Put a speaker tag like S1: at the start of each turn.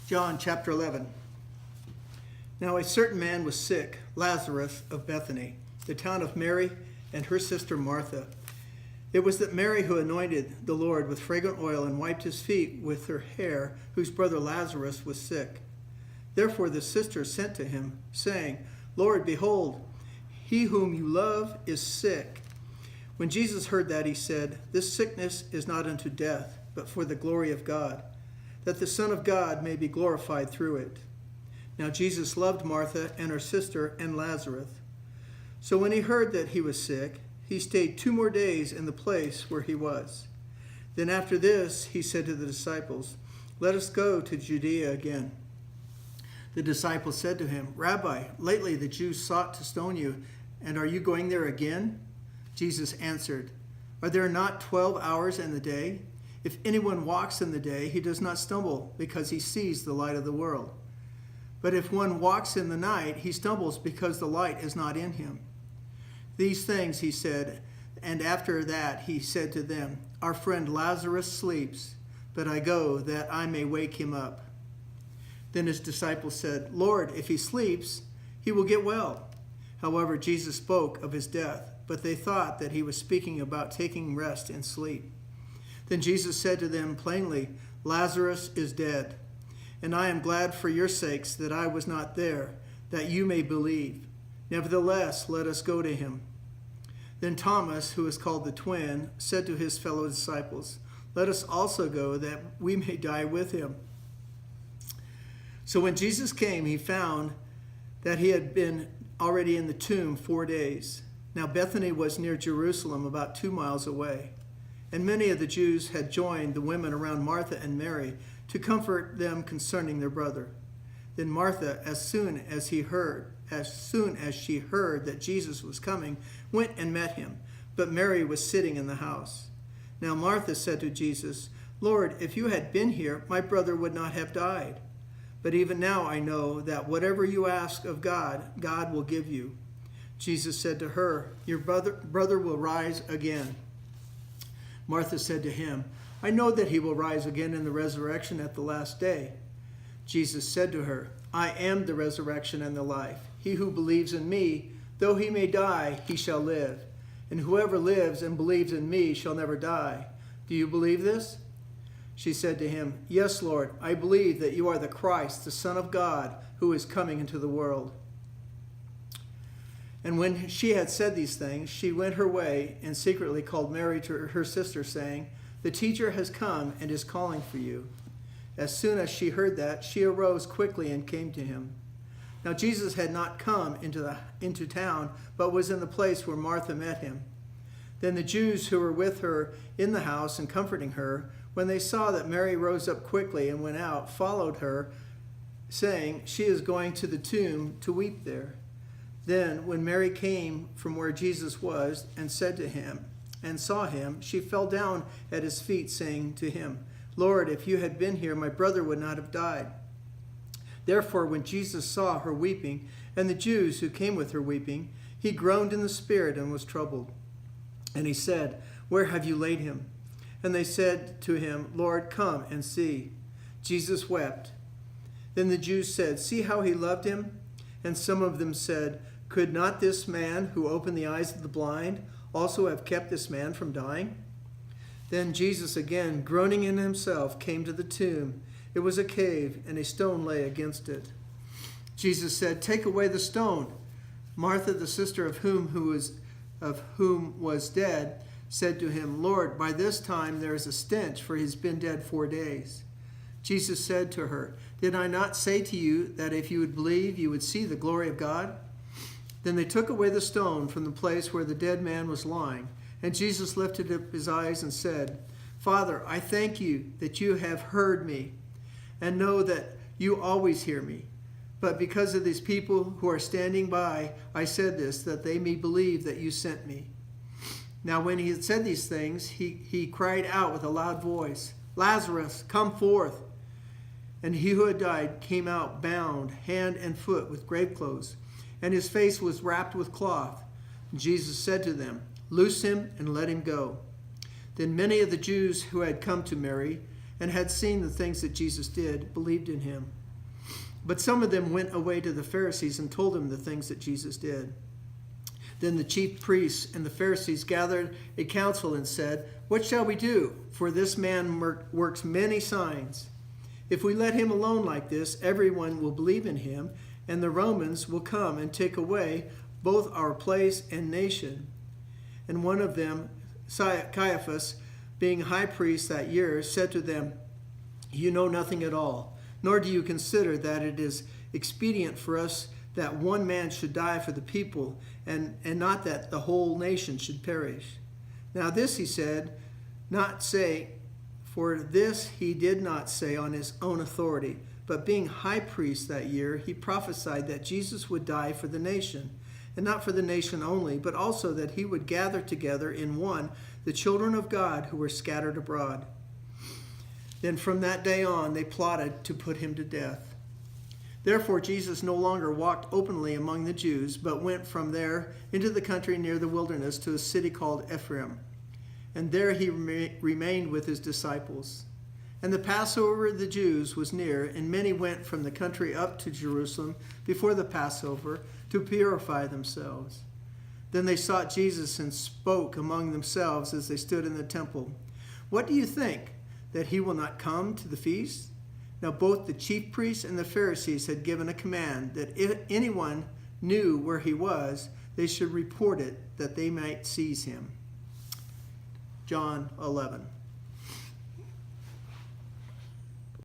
S1: John chapter 11. Now a certain man was sick, Lazarus of Bethany, the town of Mary and her sister Martha. It was that Mary who anointed the Lord with fragrant oil and wiped his feet with her hair, whose brother Lazarus was sick. Therefore the sisters sent to him, saying, Lord, behold, he whom you love is sick. When Jesus heard that, he said, This sickness is not unto death, but for the glory of God, that the Son of God may be glorified through it. Now Jesus loved Martha and her sister and Lazarus. So when he heard that he was sick, he stayed 2 more days in the place where he was. Then after this, he said to the disciples, Let us go to Judea again. The disciples said to him, Rabbi, lately the Jews sought to stone you, and are you going there again? Jesus answered, Are there not 12 hours in the day? If anyone walks in the day, he does not stumble, because he sees the light of the world. But if one walks in the night, he stumbles because the light is not in him. These things he said, and after that he said to them, Our friend Lazarus sleeps, but I go that I may wake him up. Then his disciples said, Lord, if he sleeps, he will get well. However, Jesus spoke of his death, but they thought that he was speaking about taking rest and sleep. Then Jesus said to them plainly, Lazarus is dead, and I am glad for your sakes that I was not there, that you may believe. Nevertheless, let us go to him. Then Thomas, who is called the twin, said to his fellow disciples, Let us also go, that we may die with him. So when Jesus came, he found that he had been already in the tomb 4 days. Now Bethany was near Jerusalem, about 2 miles away. And many of the Jews had joined the women around Martha and Mary to comfort them concerning their brother. Then Martha, as soon as she heard that Jesus was coming, went and met him. But Mary was sitting in the house. Now Martha said to Jesus, Lord, if you had been here, my brother would not have died. But even now I know that whatever you ask of God, God will give you. Jesus said to her, Your brother will rise again. Martha said to him, I know that he will rise again in the resurrection at the last day. Jesus said to her, I am the resurrection and the life. He who believes in me, though he may die, he shall live. And whoever lives and believes in me shall never die. Do you believe this? She said to him, Yes, Lord, I believe that you are the Christ, the Son of God, who is coming into the world. And when she had said these things, she went her way and secretly called Mary to her sister, saying, The teacher has come and is calling for you. As soon as she heard that, she arose quickly and came to him. Now Jesus had not come into town, but was in the place where Martha met him. Then the Jews who were with her in the house and comforting her, when they saw that Mary rose up quickly and went out, followed her, saying, She is going to the tomb to weep there. Then when Mary came from where Jesus was and said to him, and saw him, she fell down at his feet, saying to him, Lord, if you had been here, my brother would not have died. Therefore, when Jesus saw her weeping, and the Jews who came with her weeping, he groaned in the spirit and was troubled. And he said, Where have you laid him? And they said to him, Lord, come and see. Jesus wept. Then the Jews said, See how he loved him? And some of them said, Could not this man who opened the eyes of the blind also have kept this man from dying? Then Jesus, again groaning in himself, came to the tomb. It was a cave, and a stone lay against it. Jesus said, Take away the stone. Martha, the sister of whom was dead, said to him, Lord, by this time there is a stench, for he has been dead 4 days. Jesus said to her, Did I not say to you that if you would believe, you would see the glory of God? Then they took away the stone from the place where the dead man was lying. And Jesus lifted up his eyes and said, Father, I thank you that you have heard me, and know that you always hear me. But because of these people who are standing by, I said this, that they may believe that you sent me. Now when he had said these things, he cried out with a loud voice, Lazarus, come forth. And he who had died came out bound hand and foot with grave clothes, and his face was wrapped with cloth. And Jesus said to them, Loose him and let him go. Then many of the Jews who had come to Mary and had seen the things that Jesus did, believed in him. But some of them went away to the Pharisees and told them the things that Jesus did. Then the chief priests and the Pharisees gathered a council and said, "What shall we do? For this man works many signs. If we let him alone like this, everyone will believe in him, and the Romans will come and take away both our place and nation." And one of them, Caiaphas, being high priest that year, said to them, "You know nothing at all, nor do you consider that it is expedient for us that one man should die for the people, and not that the whole nation should perish." Now this he said, not say, for this he did not say on his own authority, but being high priest that year, he prophesied that Jesus would die for the nation, and not for the nation only, but also that he would gather together in one the children of God who were scattered abroad. Then from that day on they plotted to put him to death. Therefore Jesus no longer walked openly among the Jews, but went from there into the country near the wilderness to a city called Ephraim. And there he remained with his disciples. And the Passover of the Jews was near, and many went from the country up to Jerusalem before the Passover to purify themselves. Then they sought Jesus and spoke among themselves as they stood in the temple, "What do you think, that he will not come to the feast?" Now both the chief priests and the Pharisees had given a command that if anyone knew where he was, they should report it, that they might seize him. John 11.